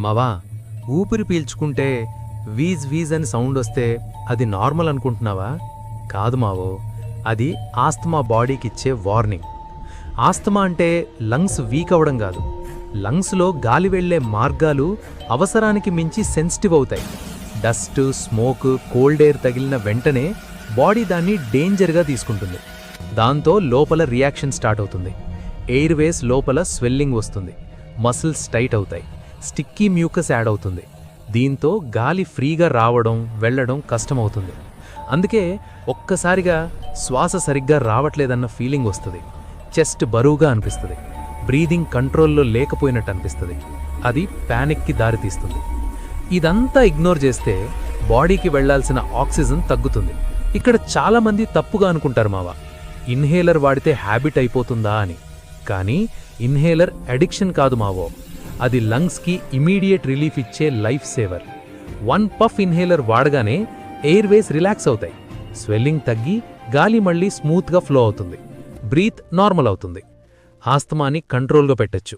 మవా, ఊపిరి పీల్చుకుంటే వీజ్ వీజ్ అని సౌండ్ వస్తే అది నార్మల్ అనుకుంటున్నావా? కాదు మావో, అది ఆస్తమా బాడీకిచ్చే వార్నింగ్. ఆస్తమా అంటే లంగ్స్ వీక్ అవడం కాదు. లంగ్స్లో గాలి వెళ్లే మార్గాలు అవసరానికి మించి సెన్సిటివ్ అవుతాయి. డస్ట్, స్మోక్, కోల్డ్ ఎయిర్ తగిలిన వెంటనే బాడీ దాన్ని డేంజర్గా తీసుకుంటుంది. దాంతో లోపల రియాక్షన్ స్టార్ట్ అవుతుంది. ఎయిర్వేస్ లోపల స్వెల్లింగ్ వస్తుంది, మసిల్స్ టైట్ అవుతాయి, స్టిక్కీ మ్యూకస్ యాడ్ అవుతుంది. దీంతో గాలి ఫ్రీగా రావడం వెళ్లడం కష్టమవుతుంది. అందుకే ఒక్కసారిగా శ్వాస సరిగ్గా రావట్లేదన్న ఫీలింగ్ వస్తుంది. చెస్ట్ బరువుగా అనిపిస్తుంది, బ్రీదింగ్ కంట్రోల్లో లేకపోయినట్టు అనిపిస్తుంది. అది ప్యానిక్కి దారితీస్తుంది. ఇదంతా ఇగ్నోర్ చేస్తే బాడీకి వెళ్లాల్సిన ఆక్సిజన్ తగ్గుతుంది. ఇక్కడ చాలామంది తప్పుగా అనుకుంటారు మావా, ఇన్హేలర్ వాడితే హ్యాబిట్ అయిపోతుందా అని. కానీ ఇన్హేలర్ అడిక్షన్ కాదు మావో, అది లంగ్స్కి ఇమీడియట్ రిలీఫ్ ఇచ్చే లైఫ్ సేవర్. 1 పఫ్ ఇన్హేలర్ వాడగానే ఎయిర్వేస్ రిలాక్స్ అవుతాయి, స్వెల్లింగ్ తగ్గి గాలి మళ్ళీ స్మూత్గా ఫ్లో అవుతుంది, బ్రీత్ నార్మల్ అవుతుంది. ఆస్తమాని కంట్రోల్గా పెట్టొచ్చు.